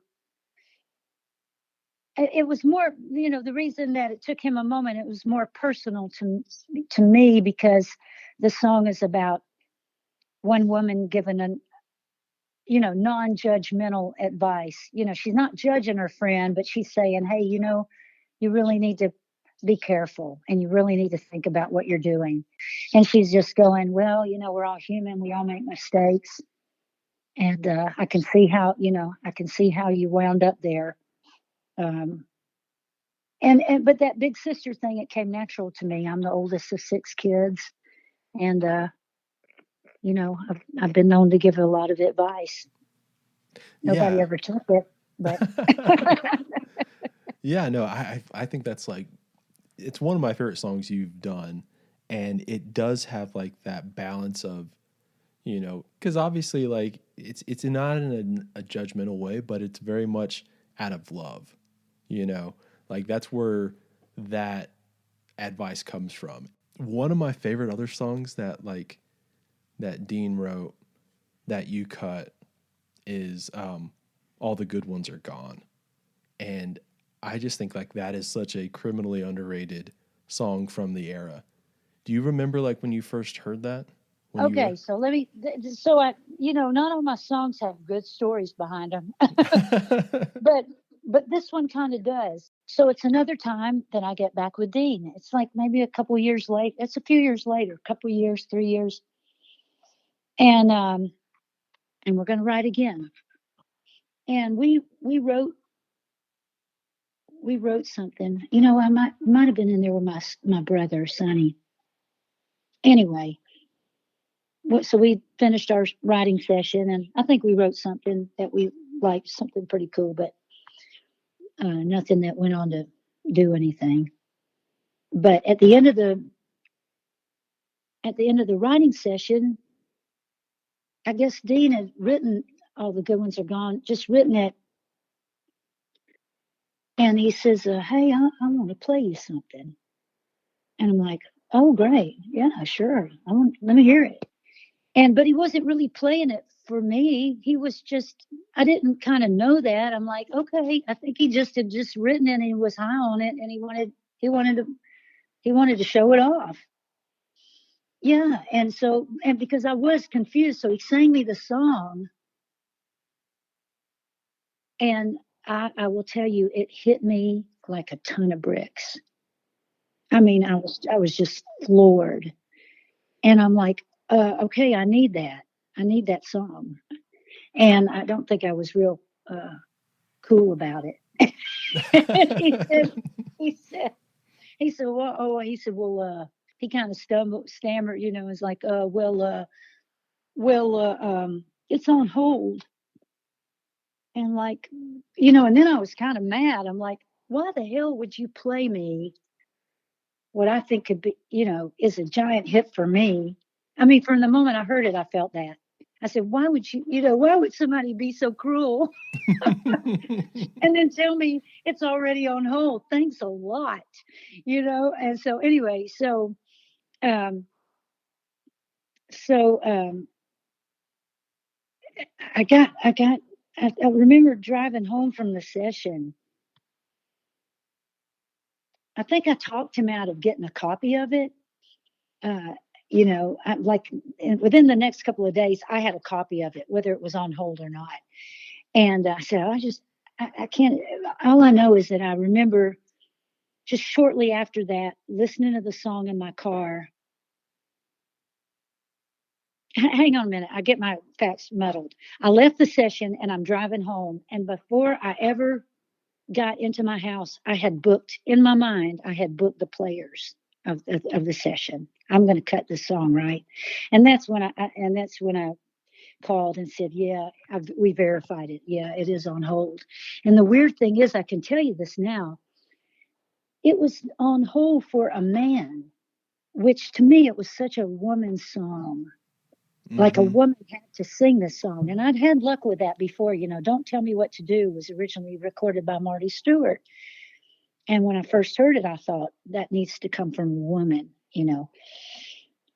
it was more, the reason that it took him a moment, it was more personal to me because the song is about one woman giving a non-judgmental advice. She's not judging her friend, but she's saying, hey, you really need to be careful and you really need to think about what you're doing. And she's just going, well, we're all human, we all make mistakes. And I can see how you wound up there. um, but that big sister thing, it came natural to me. I'm the oldest of 6 kids, and I've been known to give a lot of advice. Nobody Yeah. ever took it, but Yeah, no, I think that's like it's one of my favorite songs you've done, and it does have like that balance of, because obviously like it's not in a judgmental way, but it's very much out of love, you know, like that's where that advice comes from. One of my favorite other songs that Dean wrote that you cut is All the Good Ones Are Gone. And I just think like that is such a criminally underrated song from the era. Do you remember like when you first heard that? When you okay. So let me. So not all my songs have good stories behind them, were but this one kind of does. So it's another time that I get back with Dean. It's like maybe a couple years late. It's a few years later, a couple years, 3 years, and we're going to write again. And we wrote something. I might have been in there with my brother Sonny. Anyway, so we finished our writing session, and I think we wrote something that we liked, something pretty cool, but nothing that went on to do anything. But at the end of the writing session, I guess Dean had written All the Good Ones Are Gone, just written it, and he says, "Hey, I want to play you something." And I'm like, "Oh, great, yeah, sure. Let me hear it." But he wasn't really playing it for me. He was just, I didn't kind of know that. I'm like, okay, I think he just had just written it and he was high on it and he wanted to show it off. Yeah. And because I was confused, so he sang me the song, and I will tell you, it hit me like a ton of bricks. I mean, I was just floored. And I'm like, okay, I need that. I need that song. And I don't think I was real cool about it. he said, he said, well, he kind of stammered, was like, it's on hold. And like, and then I was kind of mad. I'm like, why the hell would you play me what I think could be, is a giant hit for me? I mean, from the moment I heard it, I felt that. I said, why would somebody be so cruel and then tell me it's already on hold? Thanks a lot, And so anyway, um, so I got, I got, I remember driving home from the session. I think I talked him out of getting a copy of it. Uh, within the next couple of days, I had a copy of it, whether it was on hold or not. And I said, I can't. All I know is that I remember just shortly after that, listening to the song in my car. Hang on a minute. I get my facts muddled. I left the session and I'm driving home. And before I ever got into my house, I had booked in my mind, I had booked the players of the session. I'm going to cut this song, right? And that's when I called and said, yeah, we verified it. Yeah, it is on hold. And the weird thing is, I can tell you this now, it was on hold for a man, which to me, it was such a woman's song. Like a Mm-hmm. woman had to sing this song. And I'd had luck with that before. Don't Tell Me What to Do was originally recorded by Marty Stewart. And when I first heard it, I thought that needs to come from a woman.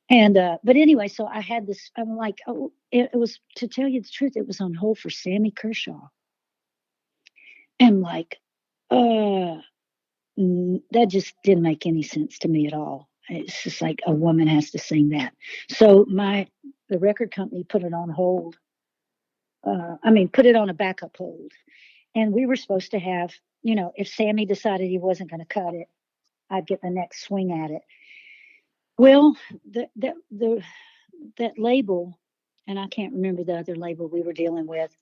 And, but anyway, so I had this, I'm like, oh, it was, to tell you the truth, it was on hold for Sammy Kershaw. And like, uh, that just didn't make any sense to me at all. It's just like a woman has to sing that. So the record company put it on hold. Put it on a backup hold. And we were supposed to have, if Sammy decided he wasn't going to cut it, I'd get the next swing at it. Well, that label, and I can't remember the other label we were dealing with.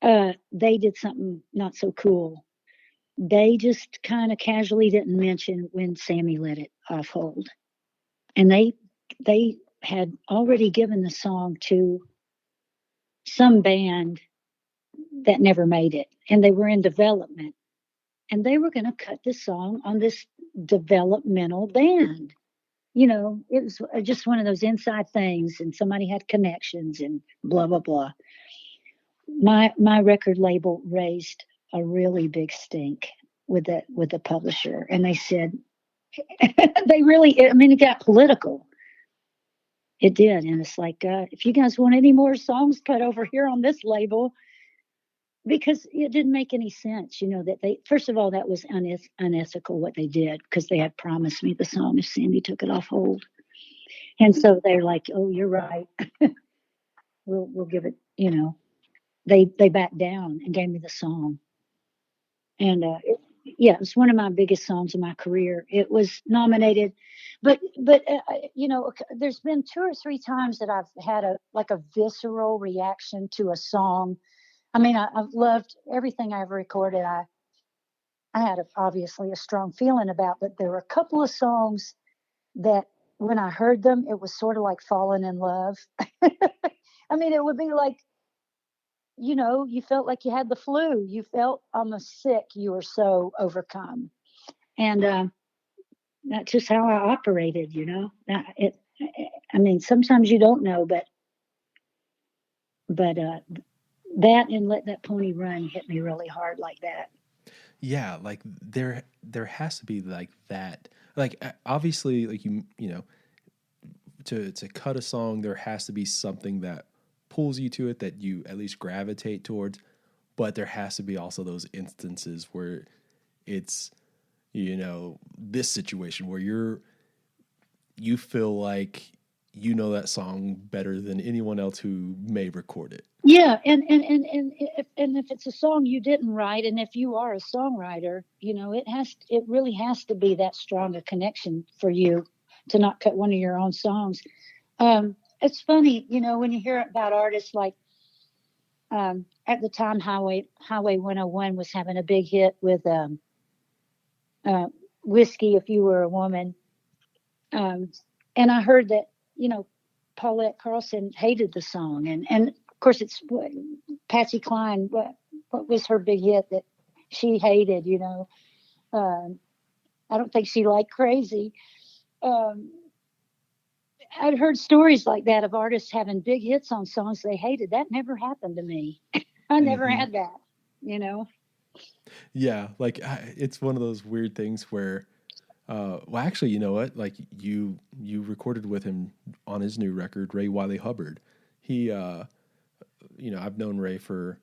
They did something not so cool. They just kind of casually didn't mention when Sammy let it off hold, and they had already given the song to some band that never made it, and they were in development, and they were going to cut the song on this developmental band. It was just one of those inside things, and somebody had connections and blah blah blah. My record label raised a really big stink with the publisher, and they said they really. I mean, it got political. It did, and it's like, if you guys want any more songs put over here on this label, because it didn't make any sense, that they, first of all, that was unethical what they did, because they had promised me the song if Sandy took it off hold, and so they're like, oh, you're right, we'll give it. They backed down and gave me the song, and yeah, it was one of my biggest songs in my career. It was nominated, but there's been 2 or 3 times that I've had a visceral reaction to a song. I mean, I've loved everything I've recorded. I had obviously a strong feeling about, but there were a couple of songs that when I heard them, it was sort of like falling in love. I mean, it would be like, you felt like you had the flu. You felt almost sick. You were so overcome. And that's just how I operated. I mean, sometimes you don't know, but that and Let That Pony Run hit me really hard like that. Yeah, like there has to be like that. Like obviously, like to cut a song, there has to be something that pulls you to it, that you at least gravitate towards. But there has to be also those instances where it's this situation where you feel like that song better than anyone else who may record it. Yeah, and if it's a song you didn't write, and if you are a songwriter, it really has to be that strong a connection for you to not cut one of your own songs. It's funny, when you hear about artists like, at the time, Highway 101 was having a big hit with uh, Whiskey If You Were a Woman. Um, and I heard that, Paulette Carlson hated the song. And of course, it's Patsy Cline. What was her big hit that she hated? Um, I don't think she liked Crazy. Um, I'd heard stories like that of artists having big hits on songs they hated. That never happened to me. I never Mm-hmm. had that. Yeah, like it's one of those weird things where, well, actually, you know what? Like you recorded with him on his new record, Ray Wiley Hubbard. He, I've known Ray for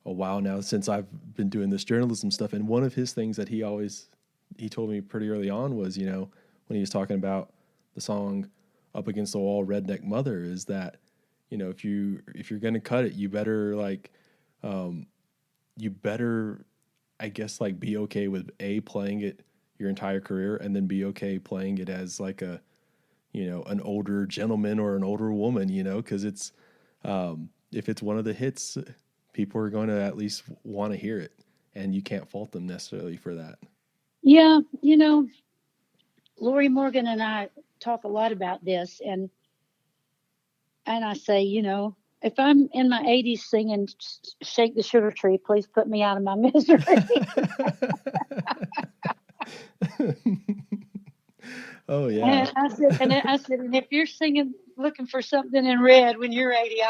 a while now, since I've been doing this journalism stuff, and one of his things that he told me pretty early on was, when he was talking about the song "Up Against the Wall," Redneck Mother, is that, if you're gonna cut it, you better you better, I guess, like, be okay with playing it your entire career, and then be okay playing it as like an older gentleman or an older woman, because it's, if it's one of the hits, people are going to at least want to hear it, and you can't fault them necessarily for that. Yeah, Lori Morgan and I talk a lot about this, and I say, if I'm in my 80s singing "Shake the Sugar Tree," please put me out of my misery. Oh yeah. And if you're singing, looking for something in red when you're 80,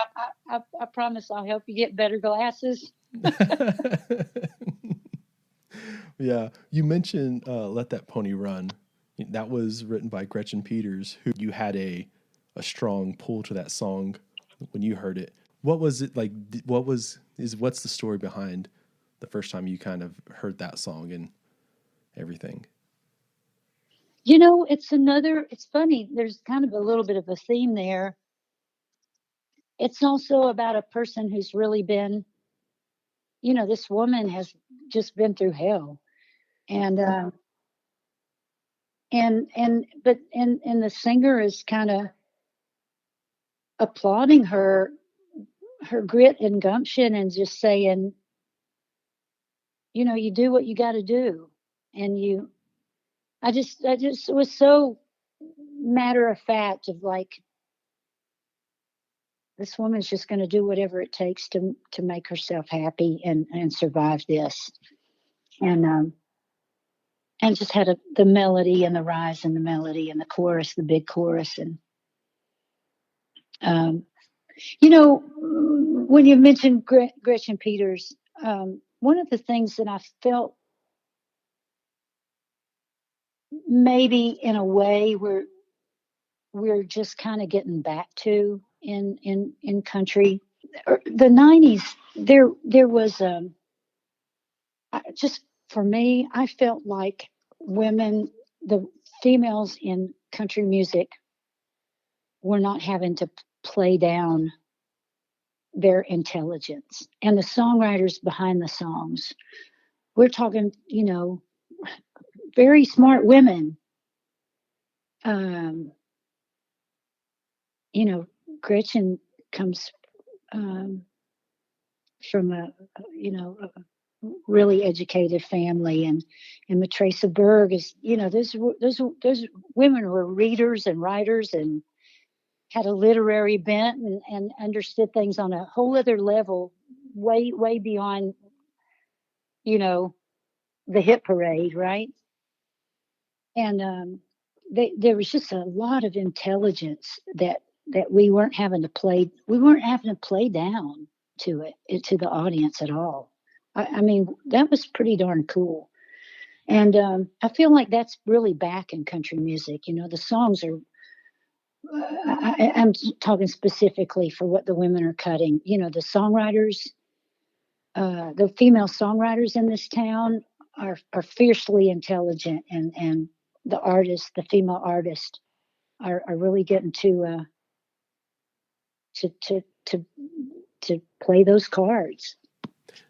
I promise I'll help you get better glasses. Yeah, you mentioned "Let That Pony Run." That was written by Gretchen Peters, who you had a strong pull to that song when you heard it. What was it like? What's the story behind the first time you kind of heard that song and everything? It's funny. There's kind of a little bit of a theme there. It's also about a person who's really been, this woman has just been through hell. And, and the singer is kind of applauding her grit and gumption and just saying, you do what you got to do. And I just was so matter of fact of like, this woman's just going to do whatever it takes to make herself happy and survive this. And just had the melody and the rise and the melody and the chorus, the big chorus. And, um, when you mentioned Gretchen Peters, one of the things that I felt maybe in a way we're just kind of getting back to in country. The 90s, there was just for me, I felt like women, the females in country music, were not having to play down their intelligence, and the songwriters behind the songs. We're talking, very smart women. Um, Gretchen comes um, from a really educated family, and Matresa Berg is, those women were readers and writers and had a literary bent and understood things on a whole other level, way beyond, the hit parade, right? And there was just a lot of intelligence that we weren't having to play down to the audience at all. I mean, that was pretty darn cool. And I feel like that's really back in country music. The songs are, I'm talking specifically for what the women are cutting. The songwriters, the female songwriters in this town are fiercely intelligent, and the female artists are really getting to to to to play those cards.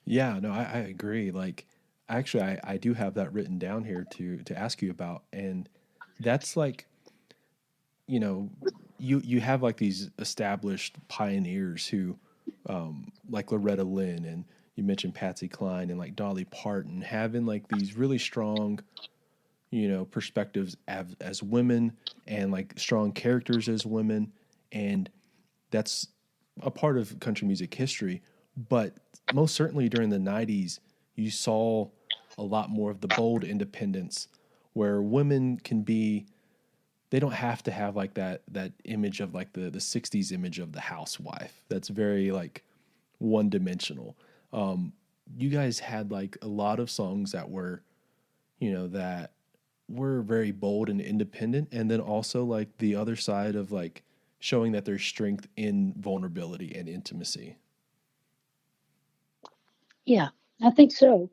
Yeah, no, I agree. Like, actually, I do have that written down here to ask you about, and that's like, you know, you have like these established pioneers who, like Loretta Lynn, and you mentioned Patsy Cline and like Dolly Parton, having like these really strong, perspectives as women and like strong characters as women, and that's a part of country music history. But most certainly during the 90s, you saw a lot more of the bold independence where women can be, they don't have to have like that image of like the 60s image of the housewife. That's very like one dimensional. You guys had like a lot of songs that were, that were very bold and independent, and then also like the other side of like showing that there's strength in vulnerability and intimacy. Yeah, I think so.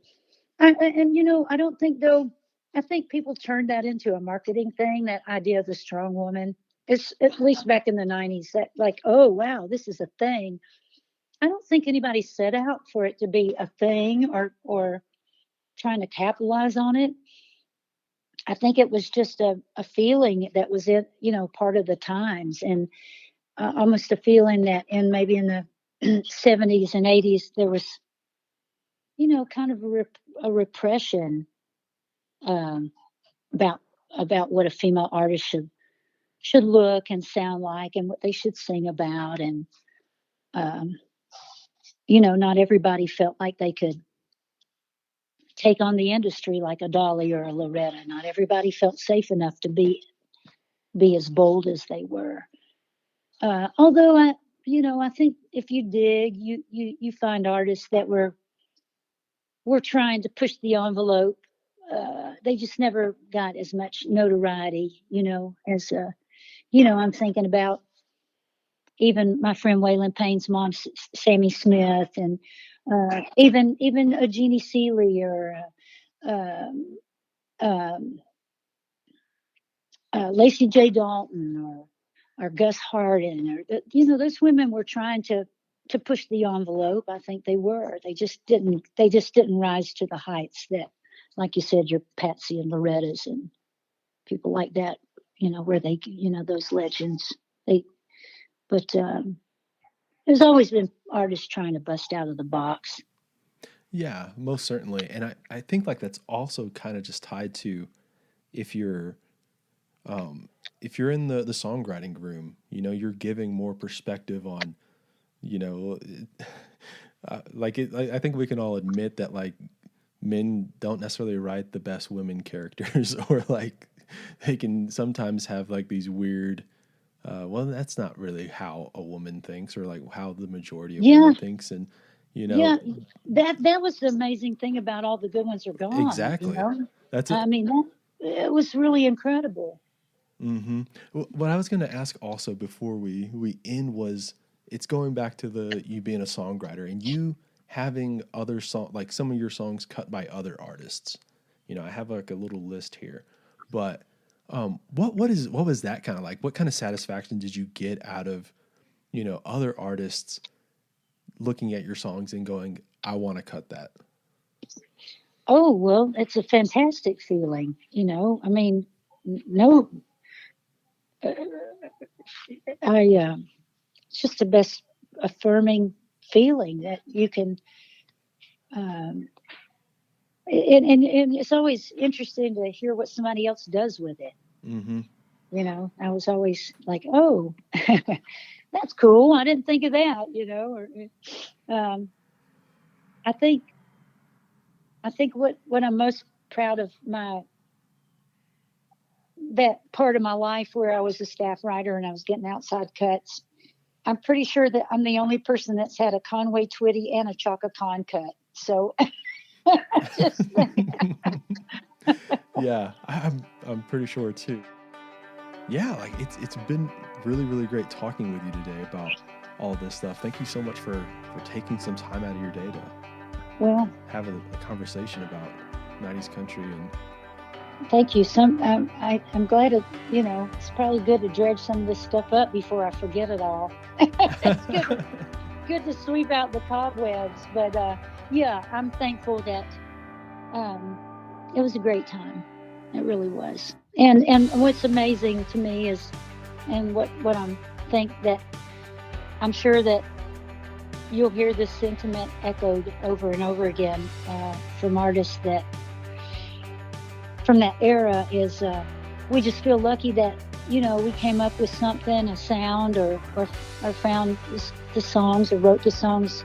And I don't think though. I think people turned that into a marketing thing. That idea of the strong woman. It's at least back in the 90s that like, oh wow, this is a thing. I don't think anybody set out for it to be a thing or trying to capitalize on it. I think it was just a feeling that was in, part of the times, and almost a feeling that maybe in the 70s and 80s there was, kind of a repression um, about what a female artist should look and sound like and what they should sing about. And not everybody felt like they could take on the industry like a Dolly or a Loretta. Not everybody felt safe enough to be as bold as they were. Although I think if you dig, you find artists that were trying to push the envelope. They just never got as much notoriety, as I'm thinking about even my friend Waylon Payne's mom, Sammy Smith, and even a Jeannie Seeley or Lacey J. Dalton or Gus Hardin, or those women were trying to push the envelope. I think they were. They just didn't rise to the heights that, like you said, your Patsy and Loretta's and people like that. Where they, those legends. But there's always been artists trying to bust out of the box. Yeah, most certainly. And I think like that's also kind of just tied to if you're in the songwriting room, you're giving more perspective on, I think we can all admit that like men don't necessarily write the best women characters, or like they can sometimes have like these weird, well, that's not really how a woman thinks, or like how the majority of women thinks. And, that was the amazing thing about all the good ones are gone. Exactly. That's it. I mean, it was really incredible. Mm-hmm. What I was going to ask also before we end was, it's going back to you being a songwriter and you having other like some of your songs cut by other artists. I have like a little list here, but what was that kind of like? What kind of satisfaction did you get out of, other artists looking at your songs and going, I want to cut that? Oh, well, it's a fantastic feeling. I mean, no, it's just the best affirming feeling that you can, and it's always interesting to hear what somebody else does with it. Mm-hmm. I was always like, oh, that's cool. I didn't think of that, I think what I'm most proud of that part of my life where I was a staff writer and I was getting outside cuts. I'm pretty sure that I'm the only person that's had a Conway Twitty and a Chaka Khan cut. So yeah, I'm pretty sure too. Yeah, like it's been really, really great talking with you today about all this stuff. Thank you so much for taking some time out of your day to have a conversation about 90s country. And thank you. I'm glad it's probably good to dredge some of this stuff up before I forget it all. It's good to sweep out the cobwebs. But I'm thankful that it was a great time. It really was. And what's amazing to me is, and what I'm sure that you'll hear this sentiment echoed over and over again from artists that from that era is we just feel lucky that we came up with something, a sound, or found the songs or wrote the songs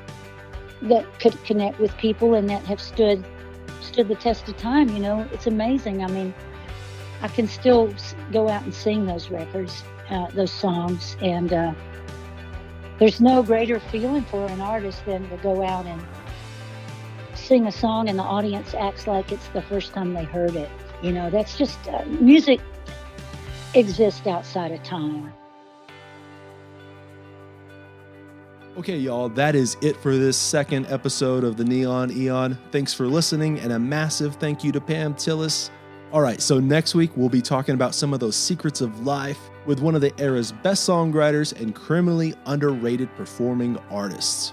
that could connect with people and that have stood the test of time. It's amazing. I mean, I can still go out and sing those records, those songs, and there's no greater feeling for an artist than to go out and sing a song and the audience acts like it's the first time they heard it. That's just music exists outside of time. Okay, y'all, that is it for this second episode of the Neon Eon. Thanks for listening, and a massive thank you to Pam Tillis. All right, so next week we'll be talking about some of those secrets of life with one of the era's best songwriters and criminally underrated performing artists.